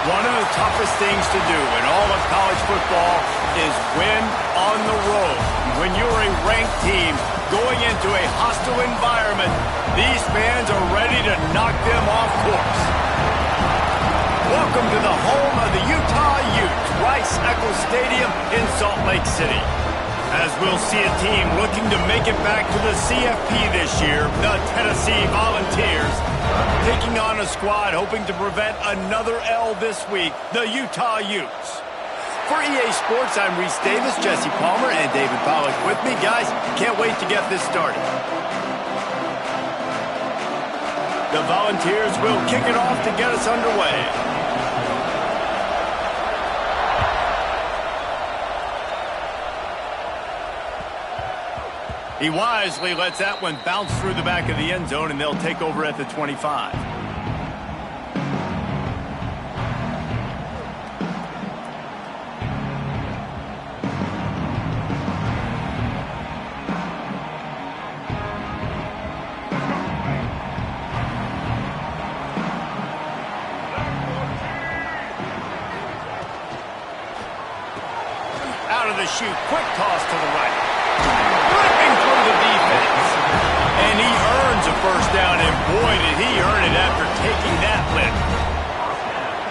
One of the toughest things to do in all of college football is win on the road. When you're a ranked team going into a hostile environment, these fans are ready to knock them off course. Welcome to the home of the Utah Utes, Rice-Eccles Stadium in Salt Lake City. As we'll see a team looking to make it back to the CFP this year, the Tennessee Volunteers, taking on a squad hoping to prevent another L this week, the Utah Utes. For EA Sports, I'm Reese Davis, Jesse Palmer, and David Pollack with me. Guys, can't wait to get this started. The Volunteers will kick it off to get us underway. He wisely lets that one bounce through the back of the end zone, and they'll take over at the 25. Out of the chute, quick toss to the right. Flipping through the defense. And he earns a first down, and boy, did he earn it after taking that lift.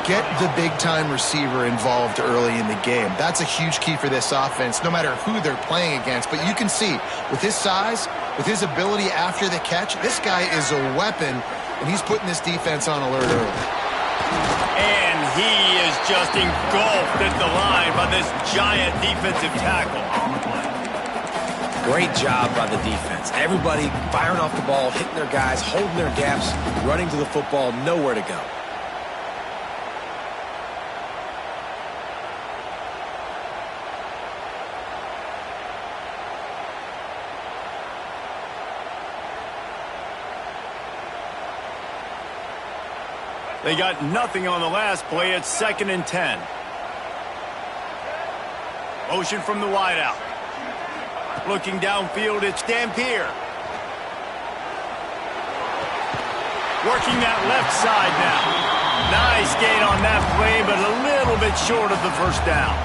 Get the big-time receiver involved early in the game. That's a huge key for this offense, no matter who they're playing against. But you can see, with his size, with his ability after the catch, this guy is a weapon, and he's putting this defense on alert early. And he is just engulfed at the line by this giant defensive tackle. Great job by the defense. Everybody firing off the ball, hitting their guys, holding their gaps, running to the football, nowhere to go. They got nothing on the last play. It's 2nd and 10. Motion from the wideout. Looking downfield, it's Dampier. Working that left side now. Nice gain on that play, but a little bit short of the first down.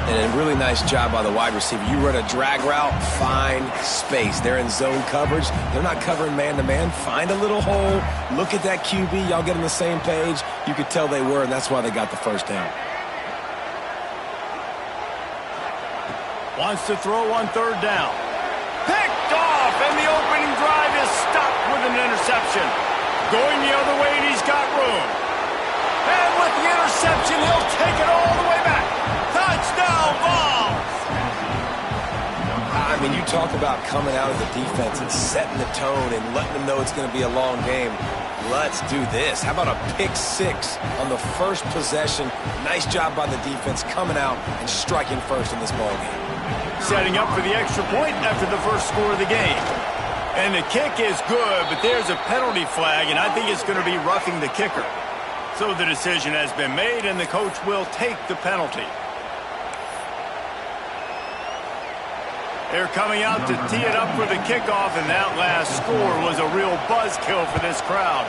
And a really nice job by the wide receiver. You run a drag route, find space. They're in zone coverage. They're not covering man-to-man. Find a little hole. Look at that QB. Y'all get on the same page. You could tell they were, and that's why they got the first down. Wants to throw on 3rd down. Picked off, and the opening drive is stopped with an interception. Going the other way, and he's got room. And with the interception, he'll take it all the way back. Touchdown, Vols! I mean, you talk about coming out of the defense and setting the tone and letting them know it's going to be a long game. Let's do this. How about a pick 6 on the first possession? Nice job by the defense coming out and striking first in this ballgame. Setting up for the extra point after the first score of the game. And the kick is good, but there's a penalty flag, and I think it's going to be roughing the kicker. So the decision has been made, and the coach will take the penalty. They're coming out to tee it up for the kickoff, and that last score was a real buzzkill for this crowd.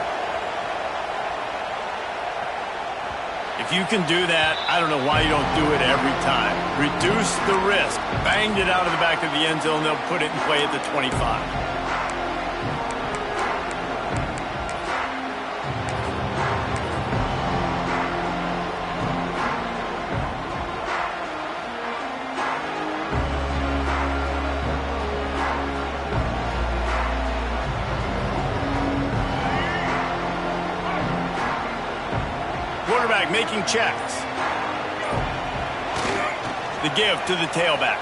If you can do that, I don't know why you don't do it every time. Reduce the risk. Banged it out of the back of the end zone. They'll put it in play at the 25. Quarterback making checks. The give to the tailback.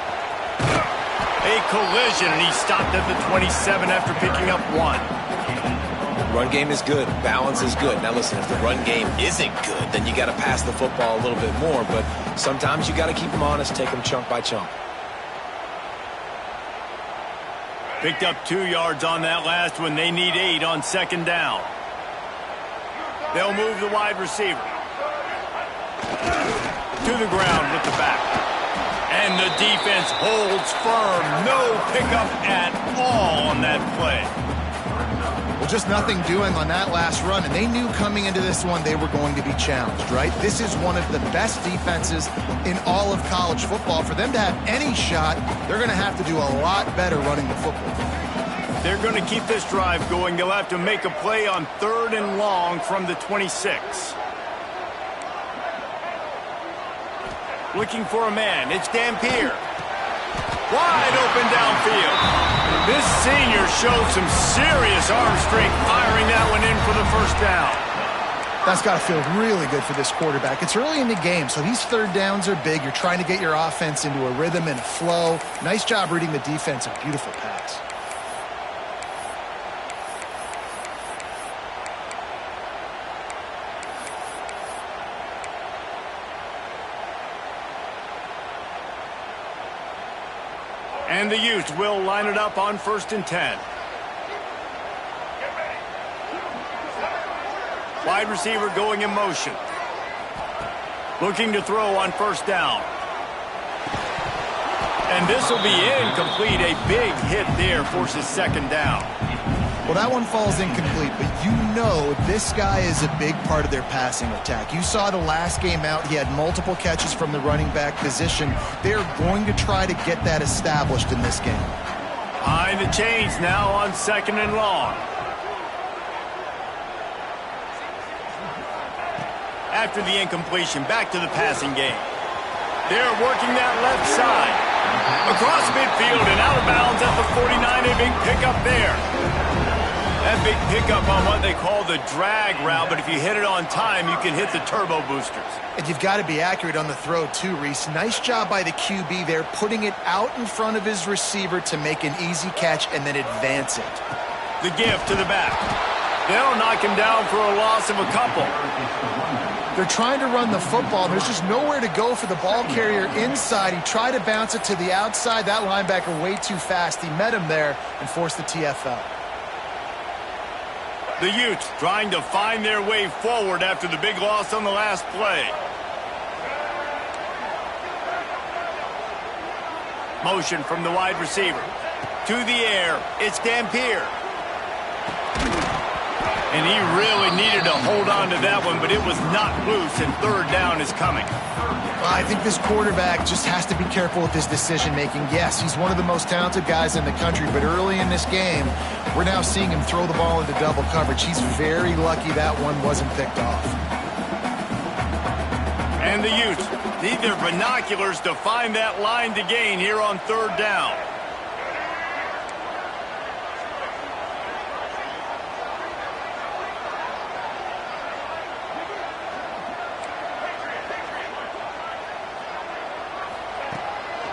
A collision, and he stopped at the 27 after picking up 1. Run game is good. Balance is good. Now listen, if the run game isn't good, then you got to pass the football a little bit more. But sometimes you got to keep them honest, take them chunk by chunk. Picked up 2 yards on that last one. They need 8 on 2nd down. They'll move the wide receiver to the ground with the back. And the defense holds firm. No pickup at all on that play. Well, just nothing doing on that last run, and they knew coming into this one they were going to be challenged, right? This is one of the best defenses in all of college football. For them to have any shot, they're going to have to do a lot better running the football. They're going to keep this drive going. They'll have to make a play on 3rd and long from the 26. Looking for a man. It's Dampier. Wide open downfield. This senior showed some serious arm strength firing that one in for the first down. That's got to feel really good for this quarterback. It's early in the game, so these 3rd downs are big. You're trying to get your offense into a rhythm and a flow. Nice job reading the defense. A beautiful pass. And the Utes will line it up on 1st and 10. Wide receiver going in motion. Looking to throw on 1st down. And this will be incomplete. A big hit there forces 2nd down. Well, that one falls incomplete, but you know this guy is a big part of their passing attack. You saw the last game out, he had multiple catches from the running back position. They're going to try to get that established in this game. Behind the chains now on 2nd and long. After the incompletion, back to the passing game. They're working that left side. Across midfield and out of bounds at the 49, a big pickup there. That big pickup on what they call the drag route, but if you hit it on time, you can hit the turbo boosters. And you've got to be accurate on the throw too, Reese. Nice job by the QB there, putting it out in front of his receiver to make an easy catch and then advance it. The give to the back. They'll knock him down for a loss of a couple. They're trying to run the football. There's just nowhere to go for the ball carrier inside. He tried to bounce it to the outside. That linebacker way too fast. He met him there and forced the TFL. The Utes trying to find their way forward after the big loss on the last play. Motion from the wide receiver. To the air, it's Dampier. And he really needed to hold on to that one, but it was not loose, and 3rd down is coming. Well, I think this quarterback just has to be careful with his decision-making. Yes, he's one of the most talented guys in the country, but early in this game, we're now seeing him throw the ball into double coverage. He's very lucky that one wasn't picked off. And the Utes need their binoculars to find that line to gain here on 3rd down.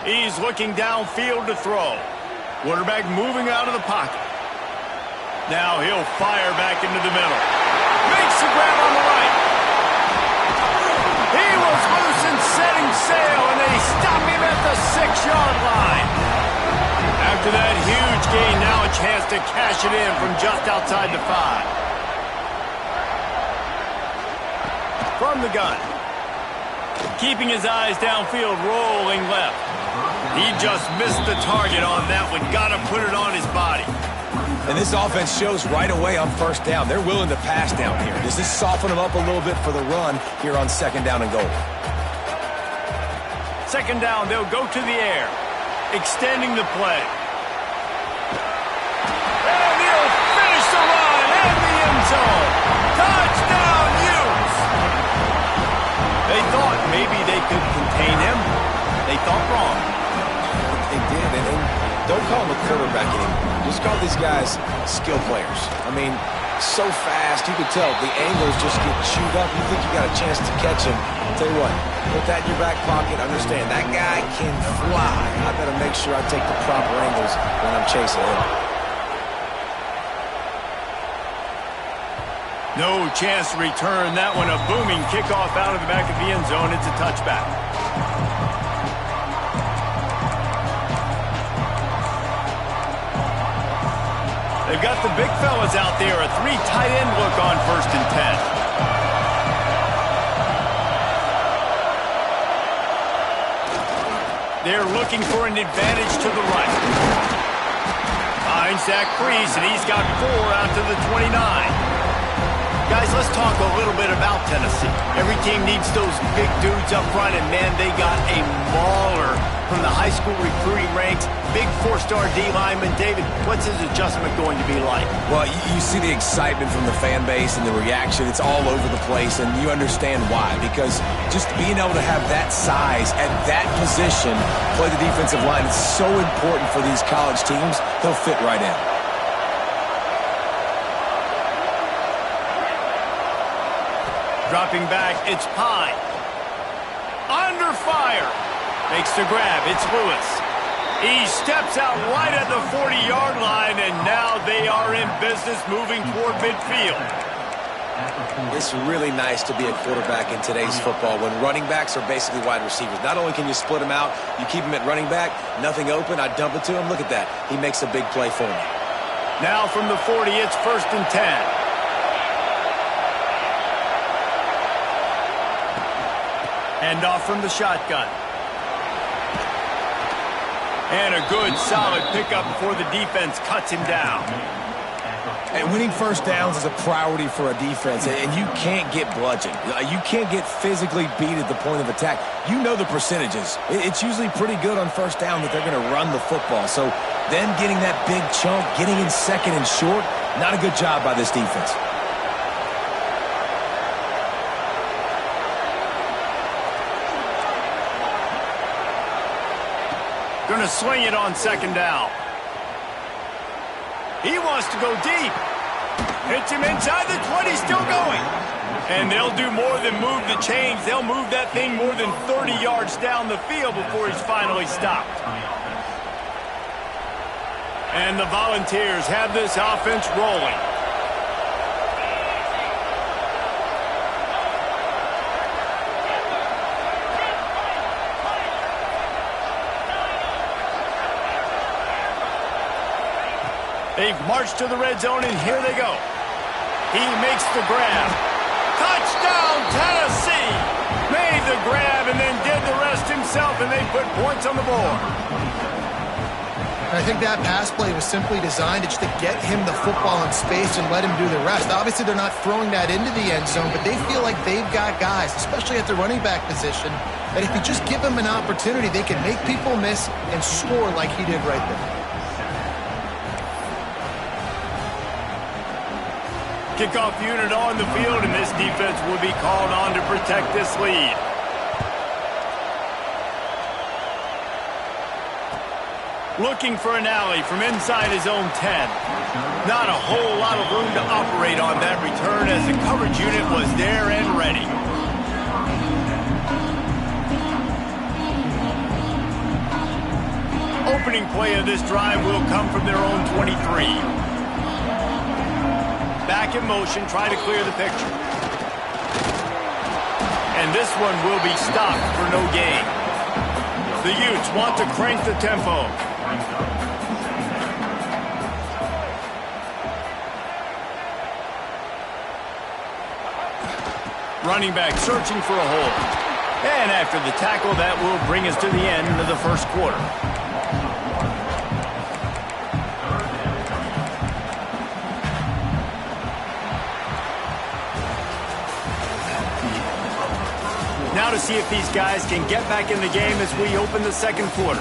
He's looking downfield to throw. Quarterback moving out of the pocket. Now he'll fire back into the middle. Makes the grab on the right. He was loose and setting sail, and they stop him at the 6-yard line. After that huge gain, now a chance to cash it in from just outside the 5. From the gun. Keeping his eyes downfield, rolling left. He just missed the target on that one. Got to put it on his body. And this offense shows right away on 1st down. They're willing to pass down here. Does this soften them up a little bit for the run here on 2nd down and goal? 2nd down, they'll go to the air. Extending the play. And he'll finish the run in the end zone. Touchdown, Utes! They thought maybe they could contain him. They thought wrong. They did, and don't call him a quarterback anymore. Just call these guys skill players. I mean, so fast, you could tell the angles just get chewed up. You think you got a chance to catch him. I'll tell you what, put that in your back pocket. Understand, that guy can fly. I better make sure I take the proper angles when I'm chasing him. No chance to return that one. A booming kickoff out of the back of the end zone. It's a touchback. They've got the big fellas out there. A 3 tight end look on 1st and 10. They're looking for an advantage to the right. Finds that crease, and he's got 4 out to the 29. Guys, let's talk a little bit about Tennessee. Every team needs those big dudes up front, and man, they got a mauler from the high school recruiting ranks. Big 4-star D lineman. David, what's his adjustment going to be like? Well, you see the excitement from the fan base and the reaction. It's all over the place, and you understand why. Because just being able to have that size at that position, play the defensive line, it's so important for these college teams. He'll fit right in. Dropping back, it's Pine. Under fire. Makes the grab, it's Lewis. He steps out right at the 40-yard line, and now they are in business moving toward midfield. It's really nice to be a quarterback in today's football when running backs are basically wide receivers. Not only can you split them out, you keep them at running back, nothing open, I dump it to him. Look at that. He makes a big play for me. Now from the 40, it's 1st and 10. Hand off from the shotgun. And a good, solid pickup before the defense cuts him down. And winning first downs is a priority for a defense, and you can't get bludgeoned. You can't get physically beat at the point of attack. You know the percentages. It's usually pretty good on first down that they're going to run the football. So then getting that big chunk, getting in second and short, not a good job by this defense. Going to sling it on 2nd down. He wants to go deep. Hits him inside the 20, still going. And they'll do more than move the chains. They'll move that thing more than 30 yards down the field before he's finally stopped. And the Volunteers have this offense rolling. They've marched to the red zone, and here they go. He makes the grab. Touchdown, Tennessee! Made the grab and then did the rest himself, and they put points on the board. I think that pass play was simply designed just to get him the football in space and let him do the rest. Obviously, they're not throwing that into the end zone, but they feel like they've got guys, especially at the running back position, that if you just give them an opportunity, they can make people miss and score like he did right there. Kickoff unit on the field, and this defense will be called on to protect this lead. Looking for an alley from inside his own 10. Not a whole lot of room to operate on that return as the coverage unit was there and ready. Opening play of this drive will come from their own 23. Back in motion, try to clear the picture. And this one will be stopped for no gain. The Utes want to crank the tempo. Running back searching for a hole. And after the tackle, that will bring us to the end of the first quarter. Now to see if these guys can get back in the game as we open the second quarter.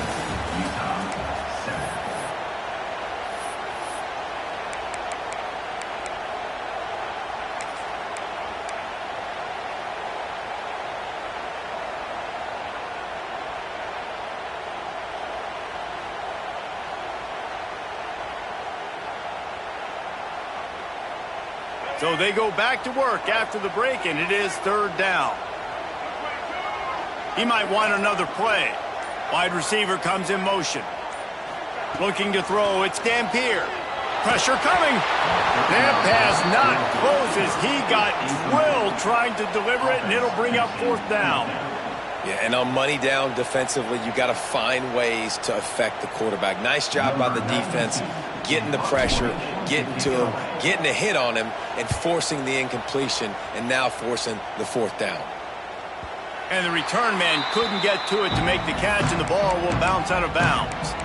So they go back to work after the break, and it is 3rd down. He might want another play. Wide receiver comes in motion. Looking to throw, it's Dampier. Pressure coming. That pass not close as he got drilled trying to deliver it, and it'll bring up 4th down. Yeah, and on money down defensively, you got to find ways to affect the quarterback. Nice job by the defense, getting the pressure, getting to him, getting a hit on him, and forcing the incompletion, and now forcing the 4th down. And the return man couldn't get to it to make the catch, and the ball will bounce out of bounds.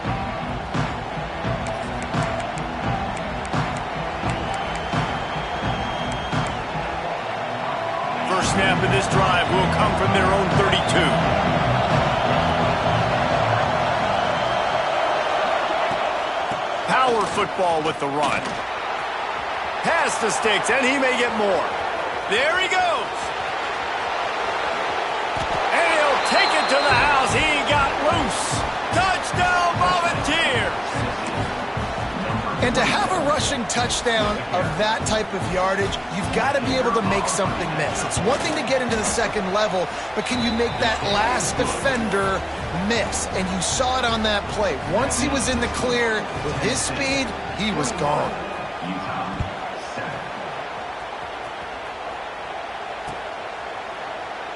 snap of this drive will come from their own 32. Power football with the run. Past the sticks, and he may get more. There he goes. And he'll take it to the house. He got loose. Touchdown, Volunteers. And to have a rushing touchdown of that type of yardage, you've got to be able to make something miss. It's one thing to get into the second level, but can you make that last defender miss? And you saw it on that play. Once he was in the clear with his speed, he was gone.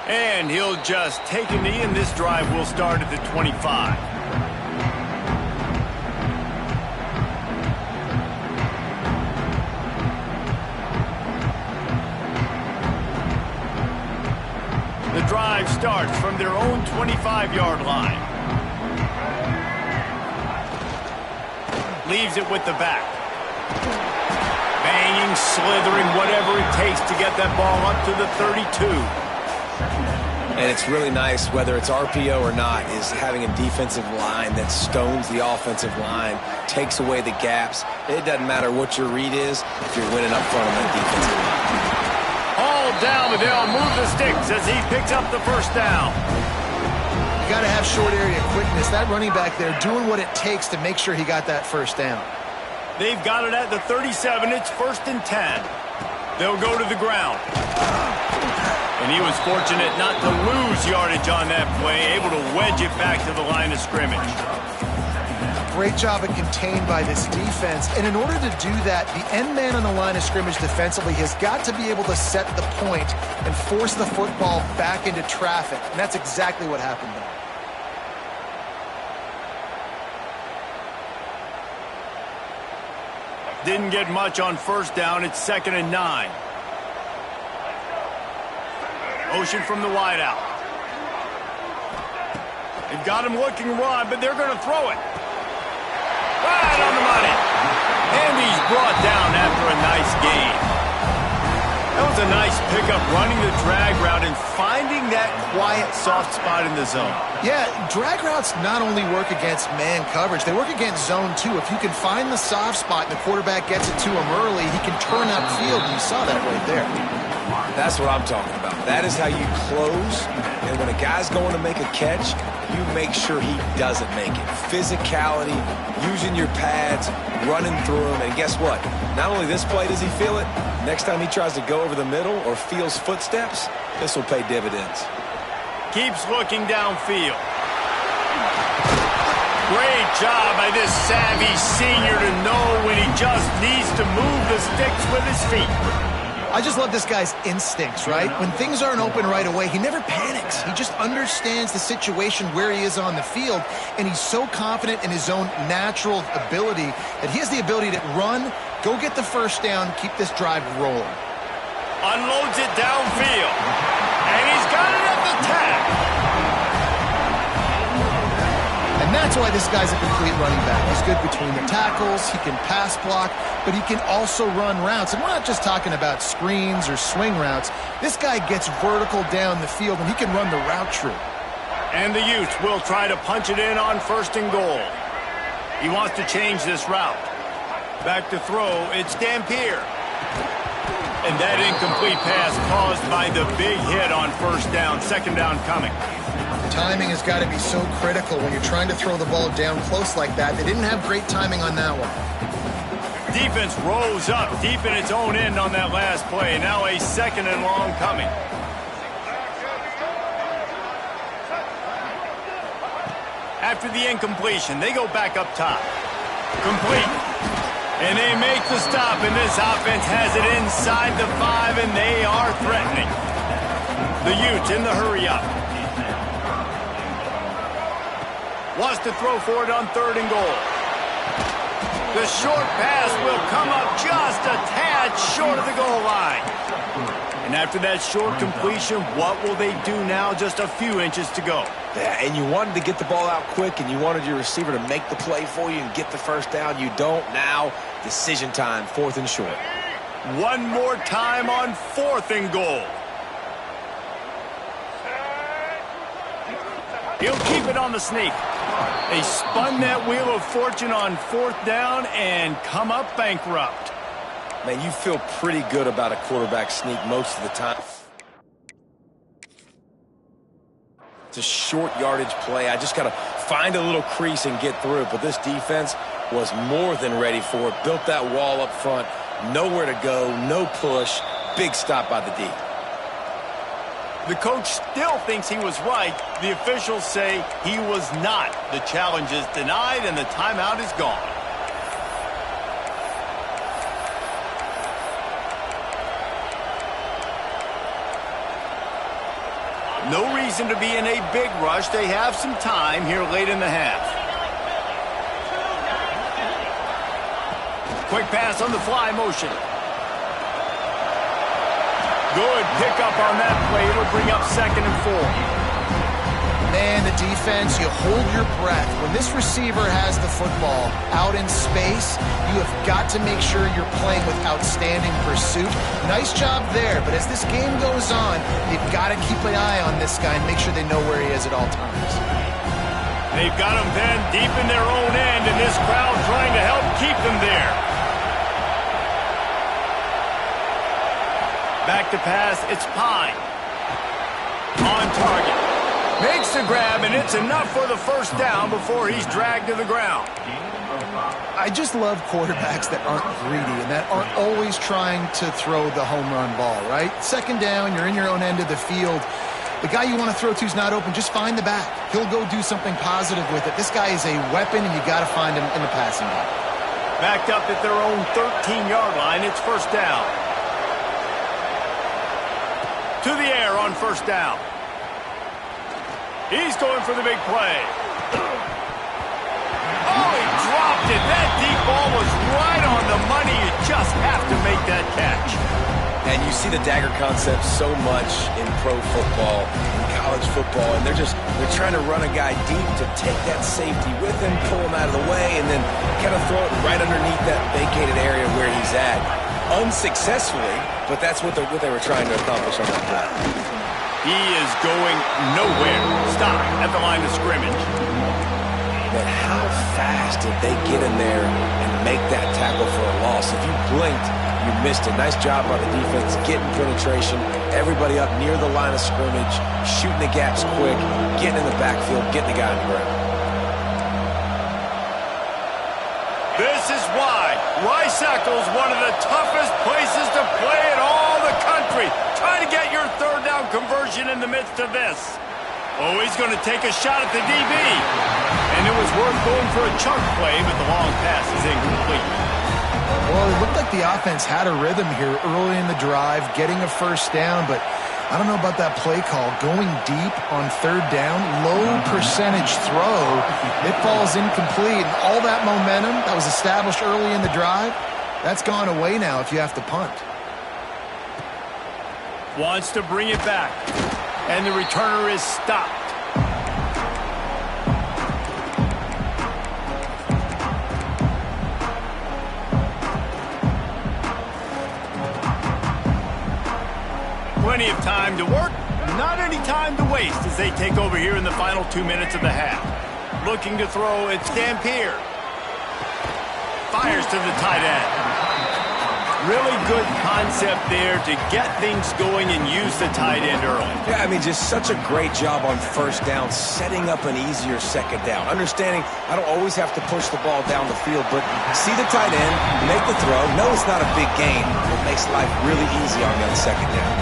And he'll just take a knee, and this drive will start at the 25. The drive starts from their own 25-yard line. Leaves it with the back. Banging, slithering, whatever it takes to get that ball up to the 32. And it's really nice, whether it's RPO or not, is having a defensive line that stones the offensive line, takes away the gaps. It doesn't matter what your read is if you're winning up front on that defensive line. All down, but they'll move the sticks as he picks up the first down. You got to have short area quickness. That running back there doing what it takes to make sure he got that first down. They've got it at the 37. It's 1st and 10. They'll go to the ground. And he was fortunate not to lose yardage on that play, able to wedge it back to the line of scrimmage. Great job of contained by this defense. And in order to do that, the end man on the line of scrimmage defensively has got to be able to set the point and force the football back into traffic. And that's exactly what happened there. Didn't get much on first down. It's 2nd and 9. Motion from the wideout. They've got him looking run, but they're going to throw it. Right on the money. And he's brought down after a nice gain. That was a nice pickup, running the drag route and finding that quiet, soft spot in the zone. Yeah, drag routes not only work against man coverage, they work against zone too. If you can find the soft spot and the quarterback gets it to him early, he can turn upfield, and you saw that right there. That's what I'm talking about. That is how you close. And when a guy's going to make a catch, you make sure he doesn't make it. Physicality, using your pads, running through them. And guess what? Not only this play does he feel it, next time he tries to go over the middle or feels footsteps, this will pay dividends. Keeps looking downfield. Great job by this savvy senior to know when he just needs to move the sticks with his feet. I just love this guy's instincts, right? When things aren't open right away, he never panics. He just understands the situation where he is on the field, and he's so confident in his own natural ability that he has the ability to run, go get the first down, keep this drive rolling. Unloads it downfield, and he's got it at the tag. And that's why this guy's a complete running back. He's good between the tackles, he can pass block, but he can also run routes. And we're not just talking about screens or swing routes. This guy gets vertical down the field, and he can run the route tree. And the Utes will try to punch it in on 1st and goal. He wants to change this route. Back to throw, it's Dampier. And that incomplete pass caused by the big hit on 1st down, 2nd down coming. Timing has got to be so critical when you're trying to throw the ball down close like that. They didn't have great timing on that one. Defense rose up deep in its own end on that last play. Now a 2nd and long coming. After the incompletion, they go back up top. Complete. And they make the stop, and this offense has it inside the 5, and they are threatening. The Utes in the hurry up. Wants to throw for it on 3rd and goal. The short pass will come up just a tad short of the goal line. And after that short completion, what will they do now? Just a few inches to go. Yeah, and you wanted to get the ball out quick, and you wanted your receiver to make the play for you and get the first down. You don't now. Decision time, 4th and short. One more time on 4th and goal. He'll keep it on the sneak. They spun that wheel of fortune on 4th down and come up bankrupt. Man, you feel pretty good about a quarterback sneak most of the time. It's a short yardage play. I just got to find a little crease and get through it. But this defense was more than ready for it. Built that wall up front. Nowhere to go, no push. Big stop by the D. The coach still thinks he was right. The officials say he was not. The challenge is denied and the timeout is gone. No reason to be in a big rush. They have some time here late in the half. Quick pass on the fly motion. Good pickup on that play. It'll bring up 2nd and 4. Man, the defense, you hold your breath. When this receiver has the football out in space, you have got to make sure you're playing with outstanding pursuit. Nice job there, but as this game goes on, they've got to keep an eye on this guy and make sure they know where he is at all times. They've got him then deep in their own end, and this crowd trying to help keep them there. Back to pass, it's Pine. On target. Makes the grab, and it's enough for the 1st down before he's dragged to the ground. I just love quarterbacks that aren't greedy and that aren't always trying to throw the home run ball, right? 2nd down, you're in your own end of the field. The guy you want to throw to is not open. Just find the back. He'll go do something positive with it. This guy is a weapon, and you got to find him in the passing game. Backed up at their own 13-yard line, it's 1st down. To the air on 1st down. He's going for the big play. Oh, he dropped it. That deep ball was right on the money. You just have to make that catch. And you see the dagger concept so much in pro football, in college football, and they're trying to run a guy deep to take that safety with him, pull him out of the way, and then kind of throw it right underneath that vacated area where he's at. Unsuccessfully, but that's what they were trying to accomplish on that play. He is going nowhere. Stop at the line of scrimmage. But how fast did they get in there and make that tackle for a loss? If you blinked, you missed it. Nice job by the defense, getting penetration, everybody up near the line of scrimmage, shooting the gaps quick, getting in the backfield, getting the guy on the ground. This is why Rice-Eccles, one of the toughest places to play in all the country. Try to get your 3rd down conversion in the midst of this. Oh, he's going to take a shot at the DB. And it was worth going for a chunk play, but the long pass is incomplete. Well, it looked like the offense had a rhythm here early in the drive, getting a 1st down, but I don't know about that play call. Going deep on 3rd down, low percentage throw, it falls incomplete. And all that momentum that was established early in the drive, that's gone away now if you have to punt. Wants to bring it back, and the returner is stopped. Plenty of time to work, not any time to waste as they take over here in the final 2 minutes of the half. Looking to throw, it's Dampier. Fires to the tight end. Really good concept there to get things going and use the tight end early. Yeah, I mean, just such a great job on 1st down, setting up an easier 2nd down. Understanding I don't always have to push the ball down the field, but see the tight end, make the throw. No, it's not a big gain. It makes life really easy on that 2nd down.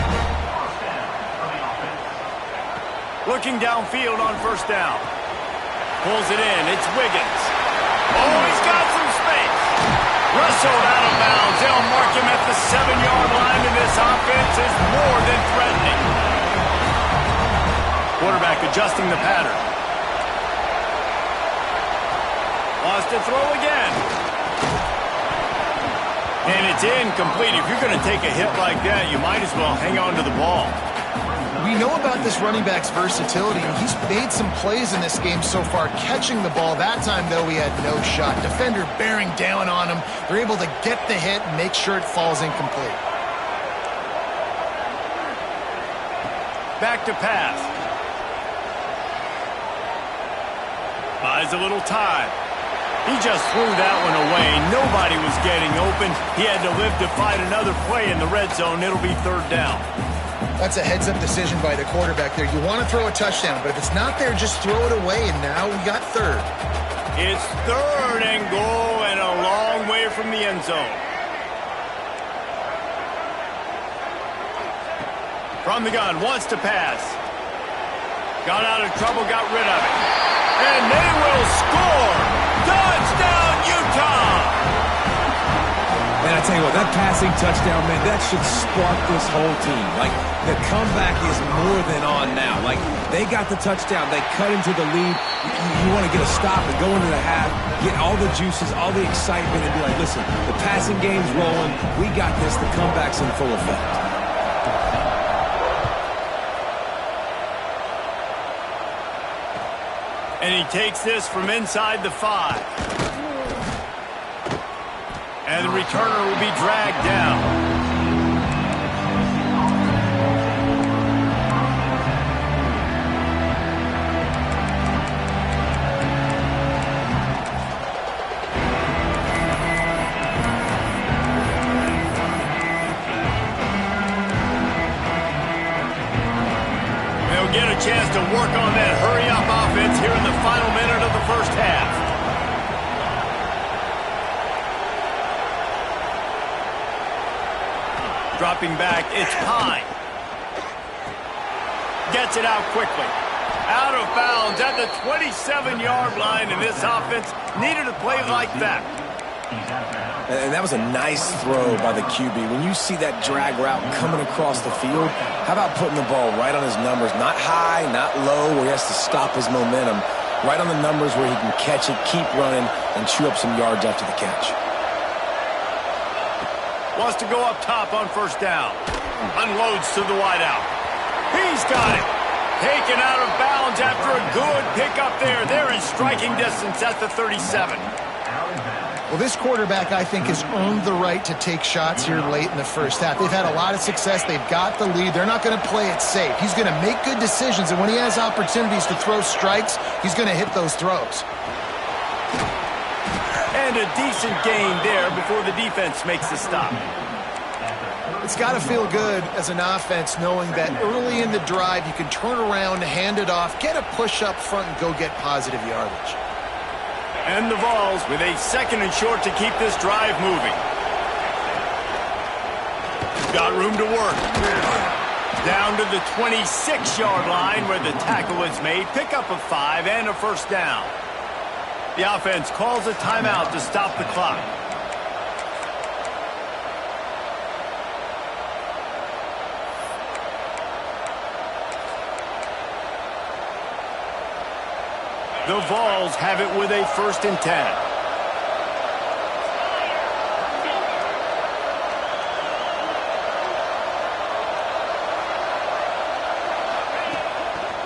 Looking downfield on 1st down. Pulls it in. It's Wiggins. Oh, he's got some space. Wrestled out of bounds. They'll mark him at the 7-yard line, and this offense is more than threatening. Quarterback adjusting the pattern. Wants to throw again. And it's incomplete. If you're going to take a hit like that, you might as well hang on to the ball. We know about this running back's versatility, and he's made some plays in this game so far, catching the ball. That time, though, he had no shot. Defender bearing down on him. They're able to get the hit and make sure it falls incomplete. Back to pass. buys a little time. He just threw that one away. Nobody was getting open. He had to live to fight another play in the red zone. It'll be third down. That's a heads-up decision by the quarterback there. You want to throw a touchdown, but if it's not there, just throw it away, and now we got third. It's third and goal and a long way from the end zone. From the gun, wants to pass. Got out of trouble, got rid of it. And they will score! Touchdown, Utah! Man, I tell you what, that passing touchdown, man, that should spark this whole team. Like, the comeback is more than on now. Like, they got the touchdown. They cut into the lead. You want to get a stop and go into the half, get all the juices, all the excitement, and be like, listen, the passing game's rolling. We got this. The comeback's in full effect. And he takes this from inside the 5. And the returner will be dragged down. They'll get a chance to work on that hurry-up offense here in the final minute of the first half. Dropping back, it's Pine. Gets it out quickly. Out of bounds at the 27-yard line, and this offense needed a play like that. And that was a nice throw by the QB. When you see that drag route coming across the field, how about putting the ball right on his numbers? Not high, not low, where he has to stop his momentum. Right on the numbers where he can catch it, keep running, and chew up some yards after the catch. Wants to go up top on first down. Unloads to the wideout. He's got it. Taken out of bounds after a good pickup there. They're in striking distance at the 37. Well, this quarterback, I think, has earned the right to take shots here late in the first half. They've had a lot of success. They've got the lead. They're not going to play it safe. He's going to make good decisions, and when he has opportunities to throw strikes, he's going to hit those throws. And a decent gain there before the defense makes the stop. It's got to feel good as an offense knowing that early in the drive you can turn around, hand it off, get a push up front, and go get positive yardage. And the Vols with a second and short to keep this drive moving. Got room to work. Down to the 26-yard line where the tackle is made. Pick up a 5 and a first down. The offense calls a timeout to stop the clock. The Vols have it with a 1st and 10.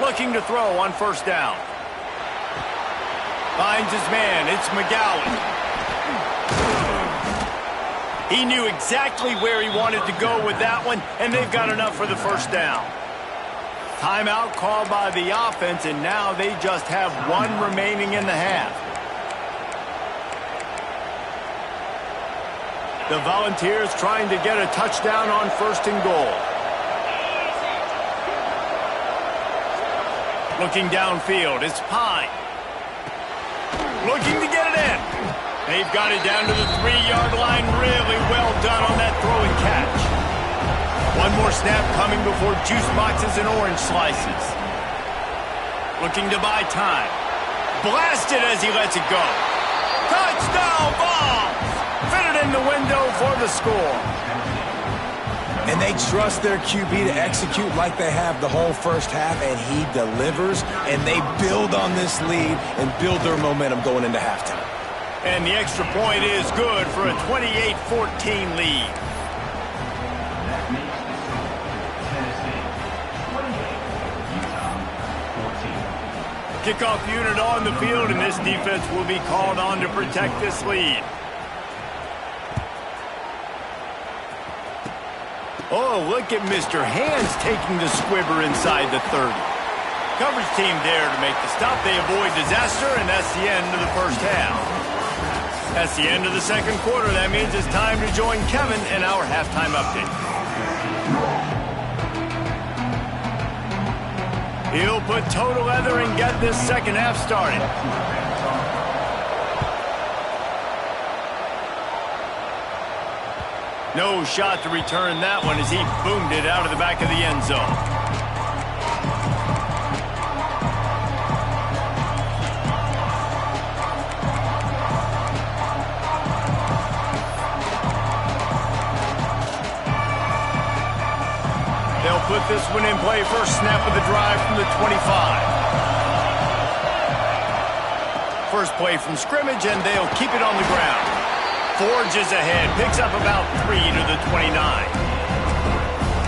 Looking to throw on first down. Finds his man. It's McGowan. He knew exactly where he wanted to go with that one, and they've got enough for the first down. Timeout called by the offense, and now they just have one remaining in the half. The Volunteers trying to get a touchdown on 1st and goal. Looking downfield, it's Pine. Looking to get it in. They've got it down to the 3-yard line. Really well done on that throw and catch. One more snap coming before juice boxes and orange slices. Looking to buy time. Blasted as he lets it go. Touchdown Vols! Fitted in the window for the score. And they trust their QB to execute like they have the whole first half, and he delivers, and they build on this lead and build their momentum going into halftime. And the extra point is good for a 28-14 lead. Kickoff unit on the field, and this defense will be called on to protect this lead. Oh, look at Mr. Hands taking the squibber inside the 30. coverage team there to make the stop. They avoid disaster, and that's the end of the first half. That's the end of the second quarter. That means it's time to join Kevin in our halftime update. He'll put total leather and get this second half started. No shot to return that one as he boomed it out of the back of the end zone. They'll put this one in play. First snap of the drive from the 25. First play from scrimmage, and they'll keep it on the ground. Forges ahead, picks up about 3 to the 29.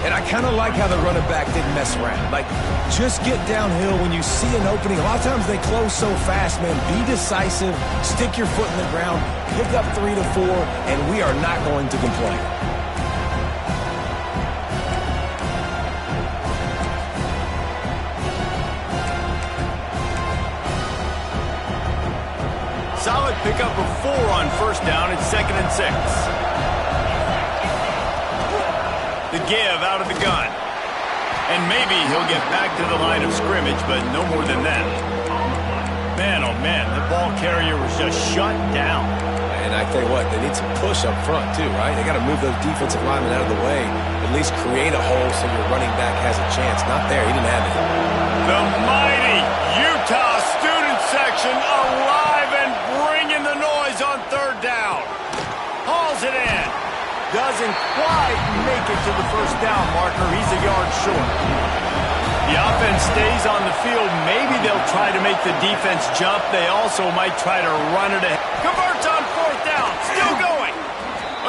And I kind of like how the running back didn't mess around. Like, just get downhill when you see an opening. A lot of times they close so fast, man. Be decisive, stick your foot in the ground, pick up 3 to 4, and we are not going to complain. Solid pickup of 4 on first down. It's 2nd and 6. The give out of the gun. And maybe he'll get back to the line of scrimmage, but no more than that. Man, oh man, the ball carrier was just shut down. And I tell you what, they need some push up front too, right? They got to move those defensive linemen out of the way. At least create a hole so your running back has a chance. Not there. He didn't have it. The mighty Utah student section alive and bringing the noise on third down. Hauls it in. Doesn't quite make it to the first down marker. He's a yard short. The offense stays on the field. Maybe they'll try to make the defense jump. They also might try to run it ahead. Converts on fourth down. Still going.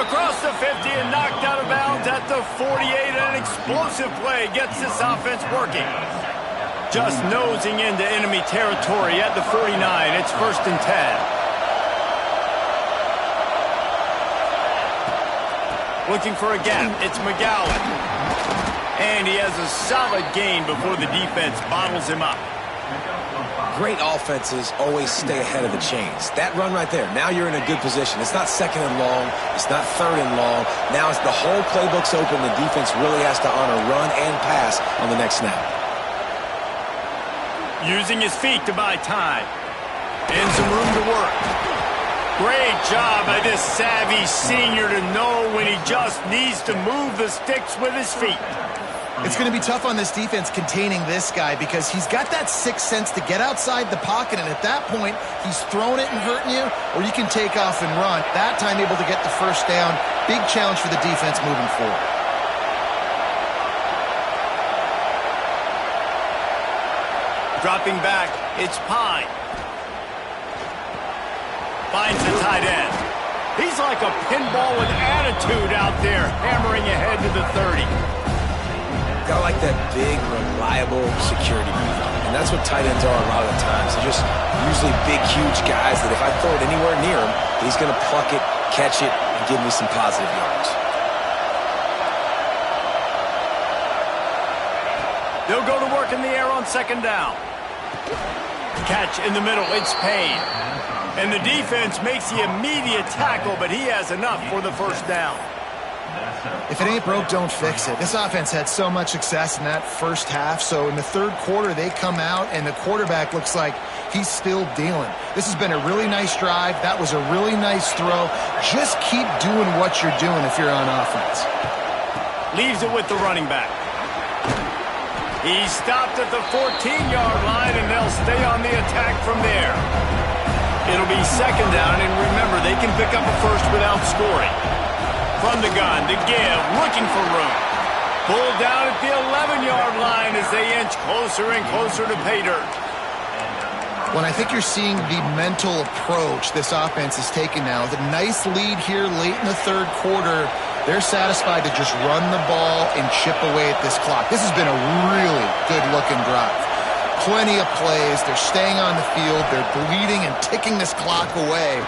Across the 50 and knocked out of bounds at the 48. An explosive play gets this offense working. Just nosing into enemy territory at the 49. It's 1st and 10. Looking for a gap. It's McGowan. And he has a solid gain before the defense bottles him up. Great offenses always stay ahead of the chains. That run right there, now you're in a good position. It's not 2nd and long. It's not 3rd and long. Now it's the whole playbook's open. The defense really has to honor run and pass on the next snap. Using his feet to buy time. And some room to work. Great job by this savvy senior to know when he just needs to move the sticks with his feet. It's going to be tough on this defense containing this guy because he's got that sixth sense to get outside the pocket, and at that point, he's throwing it and hurting you, or you can take off and run. That time able to get the first down. Big challenge for the defense moving forward. Dropping back, it's Pine. Finds the tight end. He's like a pinball with attitude out there, hammering ahead to the 30. Got like that big, reliable security move. And that's what tight ends are a lot of the times. They're just usually big, huge guys that if I throw it anywhere near him, he's going to pluck it, catch it, and give me some positive yards. They'll go to work in the air on 2nd down. Catch in the middle. It's Payne. And the defense makes the immediate tackle, but he has enough for the first down. If it ain't broke, don't fix it. This offense had so much success in that first half, so in the third quarter, they come out, and the quarterback looks like he's still dealing. This has been a really nice drive. That was a really nice throw. Just keep doing what you're doing if you're on offense. Leaves it with the running back. He stopped at the 14-yard line, and they'll stay on the attack from there. It'll be 2nd down, and remember, they can pick up a first without scoring. From the gun, the give, looking for room. Pulled down at the 11-yard line as they inch closer and closer to pay dirt. When I think you're seeing the mental approach this offense is taking now, the nice lead here late in the third quarter, they're satisfied to just run the ball and chip away at this clock. This has been a really good-looking drive. Plenty of plays. They're staying on the field. They're bleeding and ticking this clock away.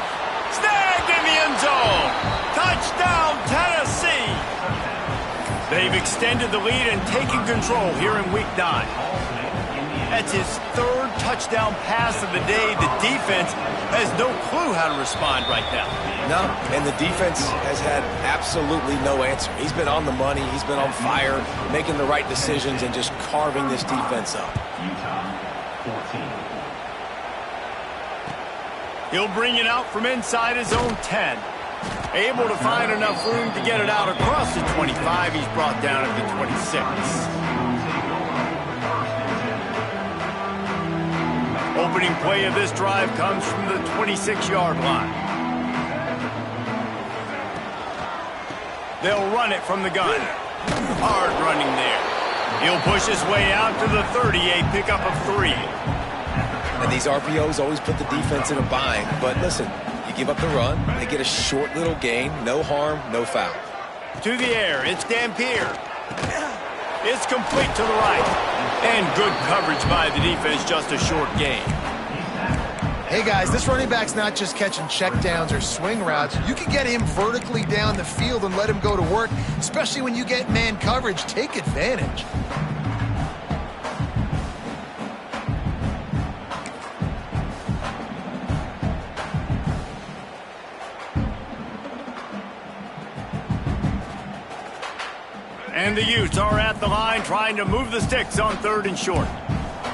Snagged in the end zone. Touchdown, Tennessee. They've extended the lead and taken control here in Week 9. That's his third touchdown pass of the day. The defense has no clue how to respond right now. No, and the defense has had absolutely no answer. He's been on the money. He's been on fire, making the right decisions and just carving this defense up. He'll bring it out from inside his own 10. Able to find enough room to get it out across the 25. He's brought down at the 26. Opening play of this drive comes from the 26-yard line. They'll run it from the gun. Hard running there. He'll push his way out to the 30, a pickup of 3. And these RPOs always put the defense in a bind. But listen, you give up the run, they get a short little gain, no harm, no foul. To the air, it's Dampier. It's complete to the right. And good coverage by the defense, just a short gain. Hey guys, this running back's not just catching checkdowns or swing routes. You can get him vertically down the field and let him go to work, especially when you get man coverage. Take advantage. And the Utes are at the line trying to move the sticks on 3rd and short.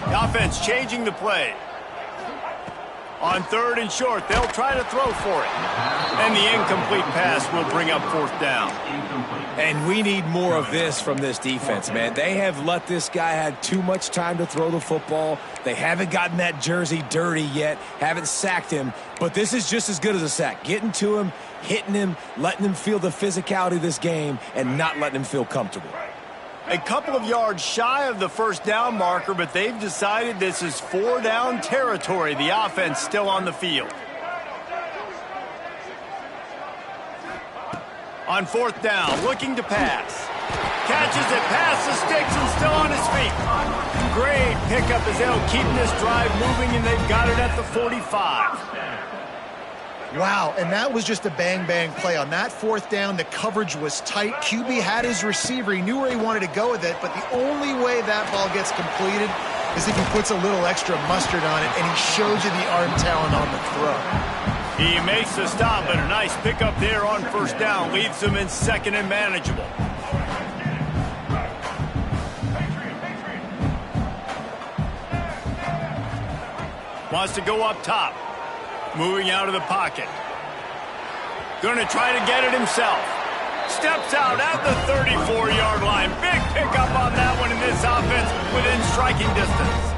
The offense changing the play. On 3rd and short, they'll try to throw for it. And the incomplete pass will bring up 4th down. And we need more of this from this defense, man. They have let this guy have too much time to throw the football. They haven't gotten that jersey dirty yet, haven't sacked him. But this is just as good as a sack. Getting to him, hitting him, letting him feel the physicality of this game, and not letting him feel comfortable. A couple of yards shy of the 1st down marker, but they've decided this is 4-down territory. The offense still on the field. On 4th down, looking to pass. Catches it past the sticks and still on his feet. Great pickup as they'll keep this drive moving, and they've got it at the 45. Wow, and that was just a bang-bang play. On that 4th down, the coverage was tight. QB had his receiver. He knew where he wanted to go with it, but the only way that ball gets completed is if he puts a little extra mustard on it, and he shows you the arm talent on the throw. He makes the stop, but a nice pickup there on 1st down. Leaves them in 2nd and manageable. Wants to go up top. Moving out of the pocket. Going to try to get it himself. Steps out at the 34-yard line. Big pickup on that one in this offense within striking distance.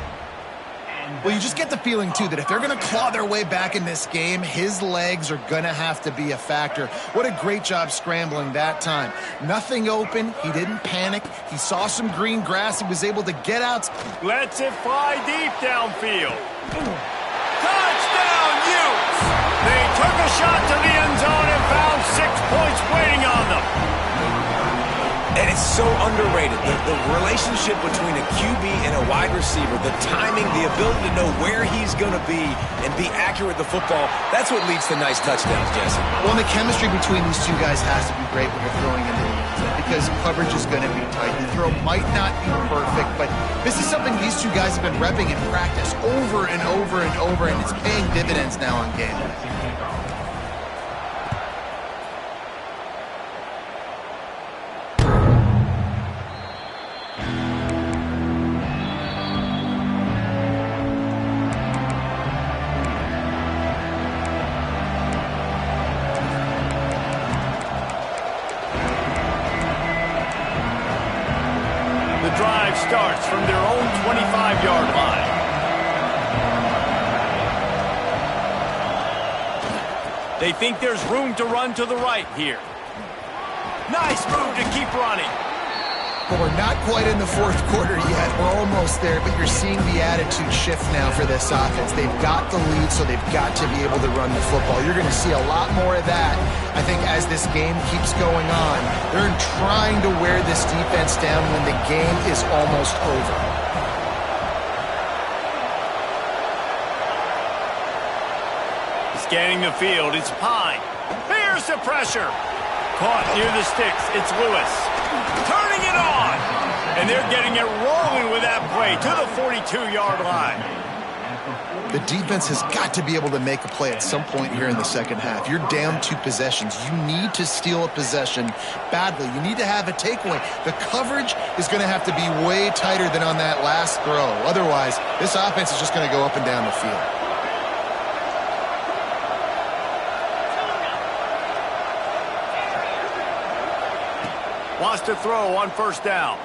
Well, you just get the feeling, too, that if they're going to claw their way back in this game, his legs are going to have to be a factor. What a great job scrambling that time. Nothing open. He didn't panic. He saw some green grass. He was able to get out. Lets it fly deep downfield. Touchdown, Utes! They took a shot to the end zone and found 6 points waiting on them. And it's so underrated. The relationship between a QB and a wide receiver, the timing, the ability to know where he's going to be and be accurate with the football, that's what leads to nice touchdowns, Jesse. Well, the chemistry between these two guys has to be great when they're throwing into the end zone because coverage is going to be tight. The throw might not be perfect, but this is something these two guys have been repping in practice over and over and over, and it's paying dividends now on game day. Starts from their own 25-yard line. They think there's room to run to the right here. Nice move to keep running. But we're not quite in the 4th quarter yet. We're almost there, but you're seeing the attitude shift now for this offense. They've got the lead, so they've got to be able to run the football. You're going to see a lot more of that, I think, as this game keeps going on. They're trying to wear this defense down when the game is almost over. Scanning the field, it's Pine. Here's the pressure. Caught near the sticks, it's Lewis. Turning it on. And they're getting it rolling with that play to the 42-yard line. The defense has got to be able to make a play at some point here in the second half. You're down 2 possessions. You need to steal a possession badly. You need to have a takeaway. The coverage is going to have to be way tighter than on that last throw. Otherwise, this offense is just going to go up and down the field. Wants to throw on first down.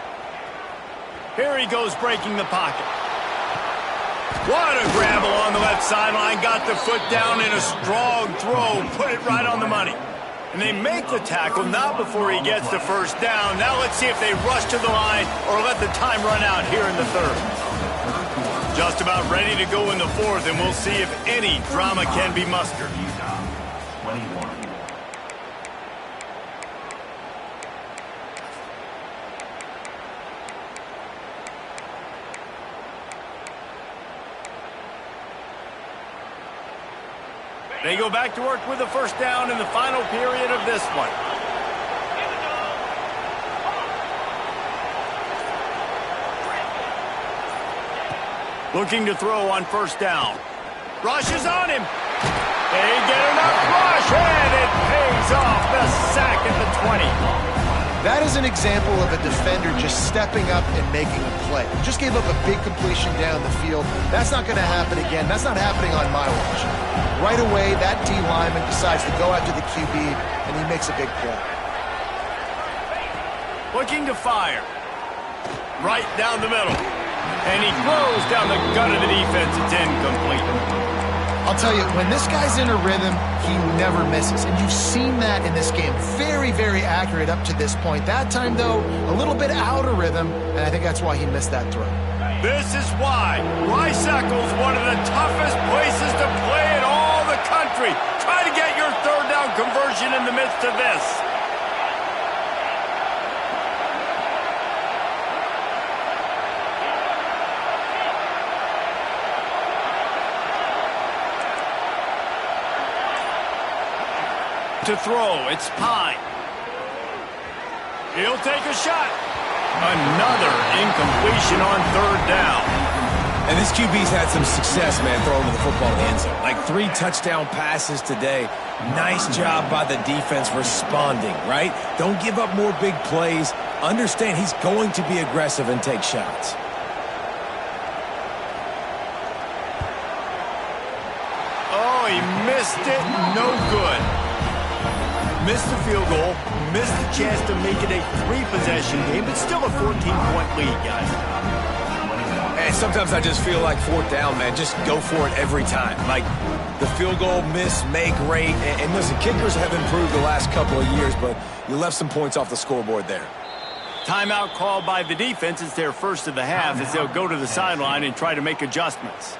Here he goes breaking the pocket. What a grab along the left sideline. Got the foot down in a strong throw. Put it right on the money. And they make the tackle not before he gets the first down. Now let's see if they rush to the line or let the time run out here in the third. Just about ready to go in the fourth, and we'll see if any drama can be mustered. They go back to work with the first down in the final period of this one. Looking to throw on first down. Rush is on him. They get enough rush, and it pays off. The sack at the 20. That is an example of a defender just stepping up and making a play. Just gave up a big completion down the field. That's not going to happen again. That's not happening on my watch. Right away, that D lineman decides to go after the QB, and he makes a big play. Looking to fire. Right down the middle. And he throws down the gut of the defense. It's incomplete. I'll tell you, when this guy's in a rhythm, he never misses. And you've seen that in this game. Very, very accurate up to this point. That time, though, a little bit out of rhythm, and I think that's why he missed that throw. This is why Rice-Eccles, one of the toughest places to play in all the country. Try to get your third down conversion in the midst of this. To throw, it's Pine. He'll take a shot. Another incompletion on third down. And this QB's had some success, man, throwing the football in the end zone. Like 3 touchdown passes today. Nice job by the defense responding, right? Don't give up more big plays. Understand he's going to be aggressive and take shots. Oh, he missed it. No good. Missed the field goal, missed the chance to make it a 3-possession game, but still a 14-point lead, guys. And sometimes I just feel like fourth down, man, just go for it every time. Like the field goal miss, make rate, and listen, kickers have improved the last couple of years, but you left some points off the scoreboard there. Timeout called by the defense. It's their first of the half as they'll go to the sideline and try to make adjustments.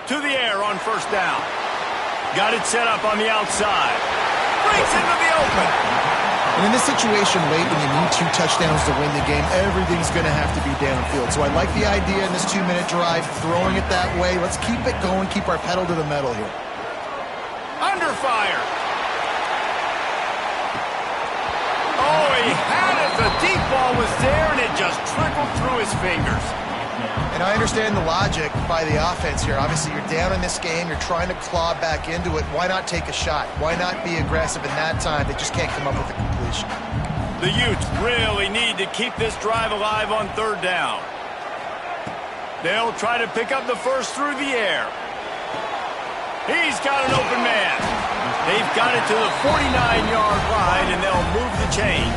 To the air on first down. Got it set up on the outside. Breaks into the open. And in this situation late when you need 2 touchdowns to win the game, everything's going to have to be downfield. So I like the idea in this 2-minute drive, throwing it that way. Let's keep it going, keep our pedal to the metal here. Under fire. Oh, he had it. The deep ball was there, and it just trickled through his fingers. And I understand the logic by the offense here. Obviously, you're down in this game. You're trying to claw back into it. Why not take a shot? Why not be aggressive in that time? They just can't come up with a completion. The Utes really need to keep this drive alive on third down. They'll try to pick up the first through the air. He's got an open man. They've got it to the 49-yard line, and they'll move the chains.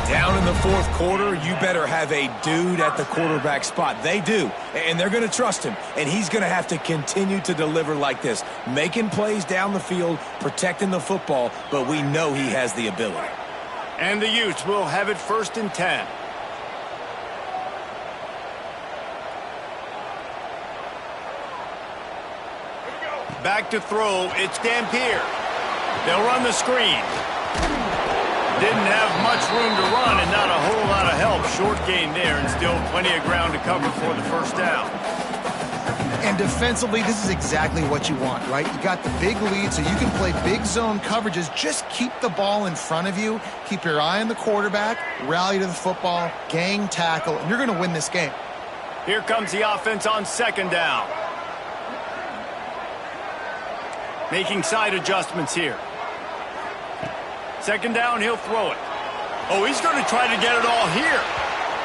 Down in the fourth quarter, you better have a dude at the quarterback spot. They do, and they're going to trust him, and he's going to have to continue to deliver like this, making plays down the field, protecting the football, but we know he has the ability. And the Utes will have it 1st and 10. Back to throw, it's Dampier. They'll run the screen. Didn't have much room to run and not a whole lot of help. Short gain there and still plenty of ground to cover for the first down. And defensively, this is exactly what you want, right? You got the big lead, so you can play big zone coverages. Just keep the ball in front of you. Keep your eye on the quarterback. Rally to the football. Gang tackle. And you're going to win this game. Here comes the offense on second down. Making side adjustments here. Second down, he'll throw it. Oh, he's going to try to get it all here.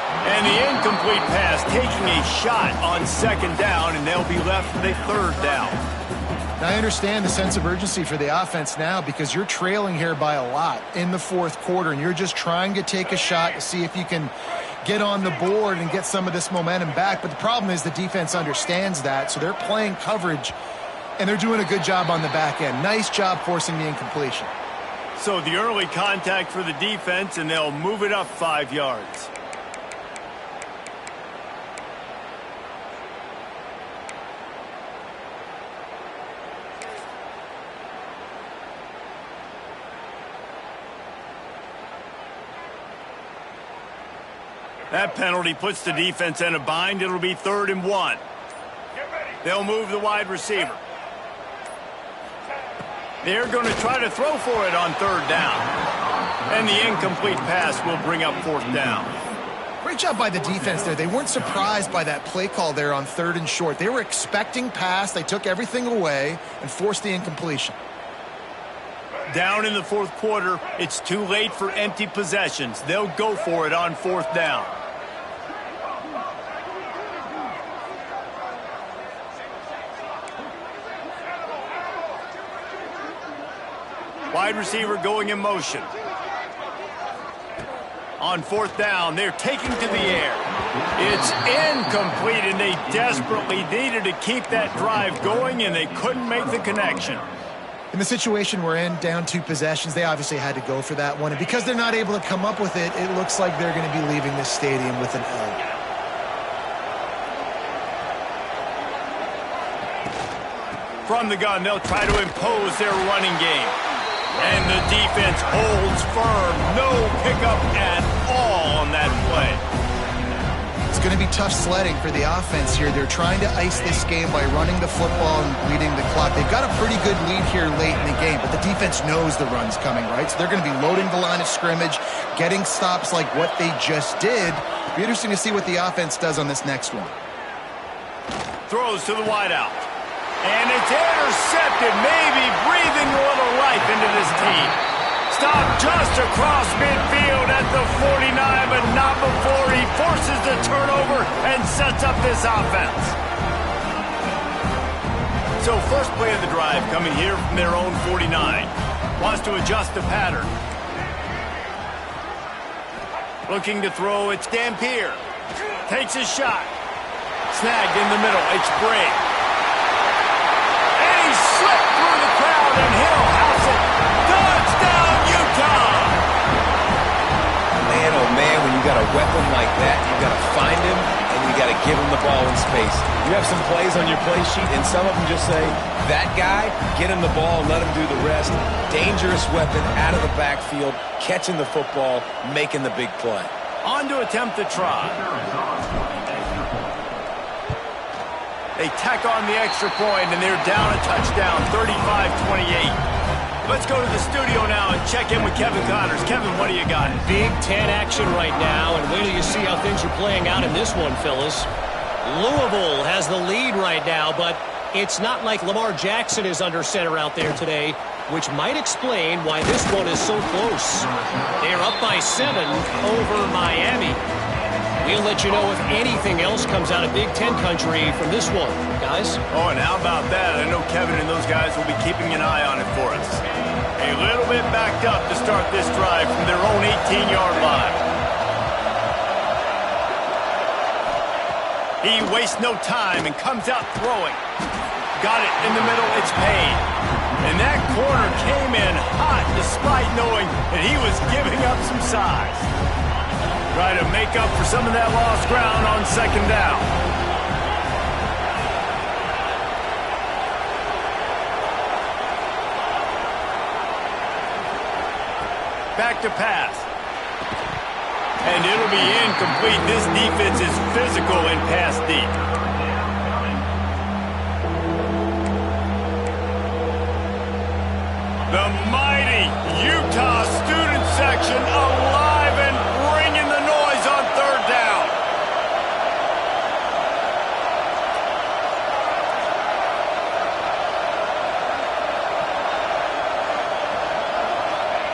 And the incomplete pass, taking a shot on second down, and they'll be left with a third down. Now, I understand the sense of urgency for the offense now because you're trailing here by a lot in the fourth quarter, and you're just trying to take a shot to see if you can get on the board and get some of this momentum back. But the problem is the defense understands that, so they're playing coverage, and they're doing a good job on the back end. Nice job forcing the incompletion. So the early contact for the defense, and they'll move it up 5 yards. That penalty puts the defense in a bind. It'll be 3rd and 1. They'll move the wide receiver. They're going to try to throw for it on 3rd down. And the incomplete pass will bring up 4th down. Great job by the defense there. They weren't surprised by that play call there on 3rd and short. They were expecting pass. They took everything away and forced the incompletion. Down in the fourth quarter, it's too late for empty possessions. They'll go for it on 4th down. Wide receiver going in motion. On 4th down, they're taking to the air. It's incomplete, and they desperately needed to keep that drive going, and they couldn't make the connection. In the situation we're in, down 2 possessions, they obviously had to go for that one. And because they're not able to come up with it, it looks like they're going to be leaving this stadium with an L. From the gun, they'll try to impose their running game. And the defense holds firm. No pickup at all on that play. It's going to be tough sledding for the offense here. They're trying to ice this game by running the football and bleeding the clock. They've got a pretty good lead here late in the game, but the defense knows the run's coming, right? So they're going to be loading the line of scrimmage, getting stops like what they just did. It'll be interesting to see what the offense does on this next one. Throws to the wideout. And it's intercepted, maybe breathing a little life into this team. Stopped just across midfield at the 49, but not before he forces the turnover and sets up this offense. So first play of the drive coming here from their own 49. Wants to adjust the pattern. Looking to throw, it's Dampier. Takes his shot. Snagged in the middle, it's Bray. And he slipped through the crowd, and he'll house it. Touchdown, Utah! Man, oh man, when you got a weapon like that, you got to find him, and you got to give him the ball in space. You have some plays on your play sheet, and some of them just say, that guy, get him the ball, let him do the rest. Dangerous weapon out of the backfield, catching the football, making the big play. On to attempt the try. They tack on the extra point, and they're down a touchdown, 35-28. Let's go to the studio now and check in with Kevin Connors. Kevin, what do you got? Big Ten action right now, and wait till you see how things are playing out in this one, Phyllis. Louisville has the lead right now, but it's not like Lamar Jackson is under center out there today, which might explain why this one is so close. They're up by 7 over Miami. We'll let you know if anything else comes out of Big Ten country from this one, guys. Oh, and how about that? I know Kevin and those guys will be keeping an eye on it for us. A little bit backed up to start this drive from their own 18-yard line. He wastes no time and comes out throwing. Got it in the middle, it's Payne. And that corner came in hot despite knowing that he was giving up some size. Try to make up for some of that lost ground on second down. Back to pass. And it'll be incomplete. This defense is physical and pass deep. The mighty Utah student section alive and bringing the noise on third down.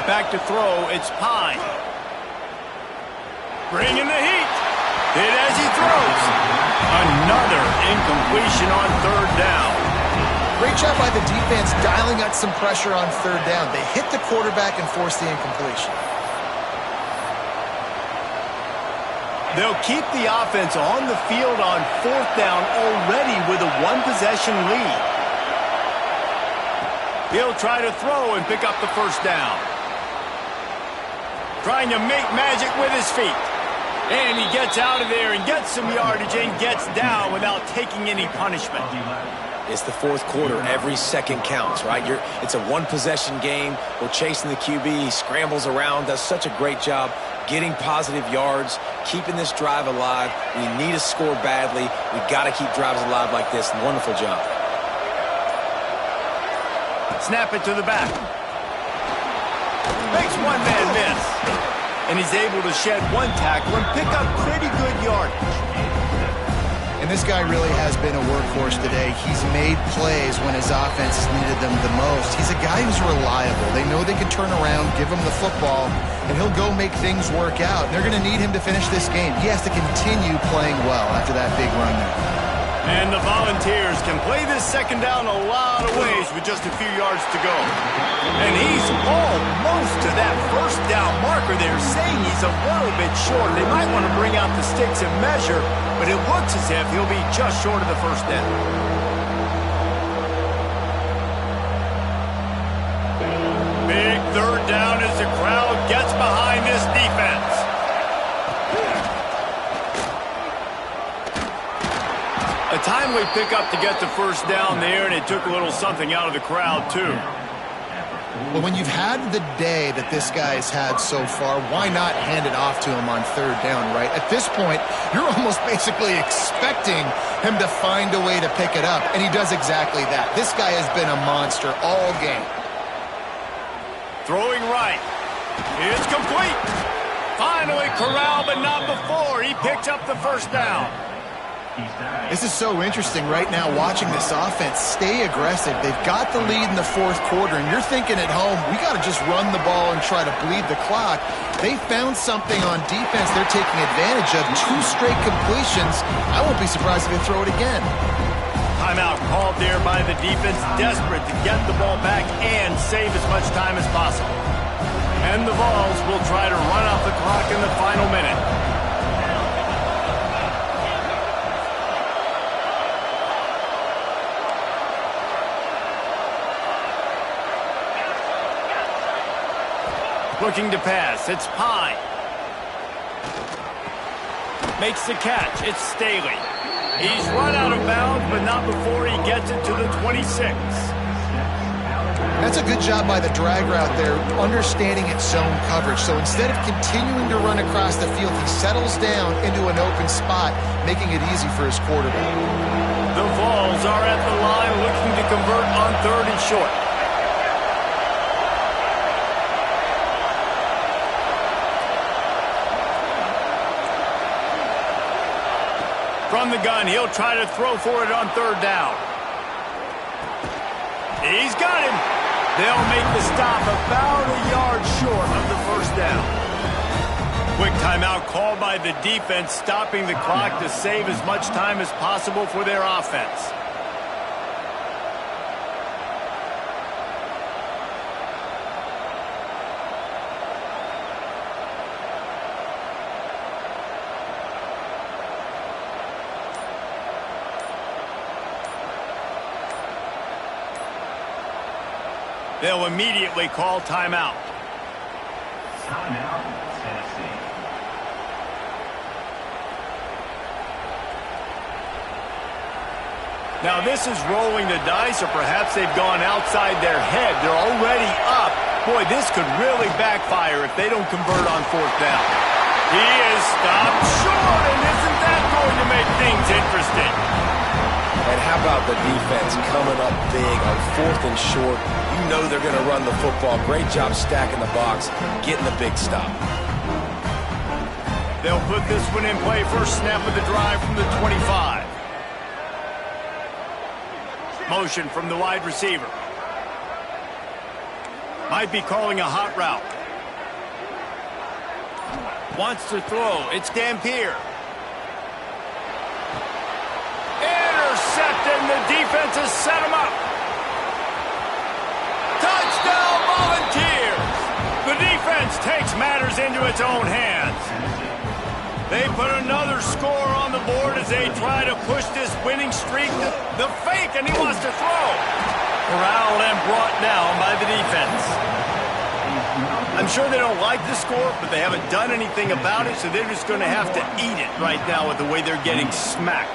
Back to throw, it's Pine. Bringing the heat. Hit as he throws. Another incompletion on third down. Great job by the defense dialing up some pressure on third down. They hit the quarterback and forced the incompletion. They'll keep the offense on the field on fourth down already with a one-possession lead. He'll try to throw and pick up the first down. Trying to make magic with his feet. And he gets out of there and gets some yardage and gets down without taking any punishment. It's the fourth quarter. Every second counts, right? It's a one-possession game. We're chasing the QB. He scrambles around, does such a great job getting positive yards, keeping this drive alive. We need to score badly. We got to keep drives alive like this. Wonderful job. Snap it to the back. Makes one man miss. And he's able to shed one tackle and pick up pretty good yardage. And this guy really has been a workhorse today. He's made plays when his offense has needed them the most. He's a guy who's reliable. They know they can turn around, give him the football, and he'll go make things work out. They're going to need him to finish this game. He has to continue playing well after that big run there. And the Volunteers can play this second down a lot of ways with just a few yards to go. And he's almost to that first down marker there, saying he's a little bit short. They might want to bring out the sticks and measure, but it looks as if he'll be just short of the first down. Big third down as the crowd gets behind this defense. A timely pickup to get the first down there, and it took a little something out of the crowd, too. Well, when you've had the day that this guy's had so far, why not hand it off to him on third down, right? At this point, you're almost basically expecting him to find a way to pick it up, and he does exactly that. This guy has been a monster all game. Throwing right. It's complete. Finally corralled, but not before. He picks up the first down. This is so interesting right now watching this offense stay aggressive. They've got the lead in the fourth quarter, and you're thinking at home, we got to just run the ball and try to bleed the clock. They found something on defense they're taking advantage of. 2 straight completions. I won't be surprised if they throw it again. Timeout called there by the defense, desperate to get the ball back and save as much time as possible. And the Vols will try to run off the clock in the final minute. Looking to pass, it's Pine. Makes the catch, it's Staley. He's run out of bounds, but not before he gets it to the 26. That's a good job by the drag route there, understanding its zone coverage. So instead of continuing to run across the field, he settles down into an open spot, making it easy for his quarterback. The Vols are at the line looking to convert on third and short. From the gun, he'll try to throw for it on third down. He's got him. They'll make the stop about a yard short of the first down. Quick timeout called by the defense, stopping the clock to save as much time as possible for their offense. They'll immediately call timeout. Timeout, Tennessee. Now this is rolling the dice, or perhaps they've gone outside their head. They're already up. Boy, this could really backfire if they don't convert on fourth down. He is stopped short, and isn't that going to make things interesting? And how about the defense coming up big on fourth and short? You know they're going to run the football. Great job stacking the box, getting the big stop. They'll put this one in play. First snap of the drive from the 25. Motion from the wide receiver. Might be calling a hot route. Wants to throw. It's Dampier. Intercepted, and the defense has set him up. Touchdown Volunteers! The defense takes matters into its own hands. They put another score on the board as they try to push this winning streak. The fake, and he wants to throw. Corralled and brought down by the defense. I'm sure they don't like the score, but they haven't done anything about it, so they're just going to have to eat it right now with the way they're getting smacked.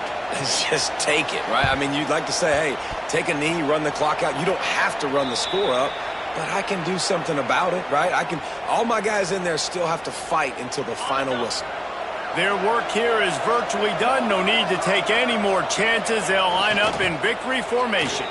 Just take it, right? I mean, you'd like to say, hey, take a knee, run the clock out. You don't have to run the score up, but I can do something about it, right? All my guys in there still have to fight until the final whistle. Their work here is virtually done. No need to take any more chances. They'll line up in victory formation.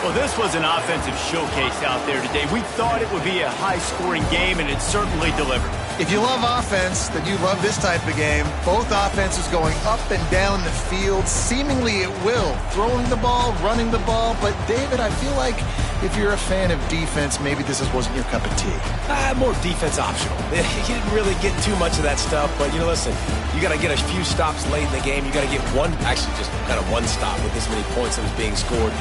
Well, this was an offensive showcase out there today. We thought it would be a high-scoring game, and it certainly delivered. If you love offense, then you love this type of game. Both offenses going up and down the field, seemingly at will. Throwing the ball, running the ball. But, David, I feel like if you're a fan of defense, maybe this wasn't your cup of tea. More defense optional. You didn't really get too much of that stuff, but, listen, you got to get a few stops late in the game. You got to get one stop with this many points that was being scored.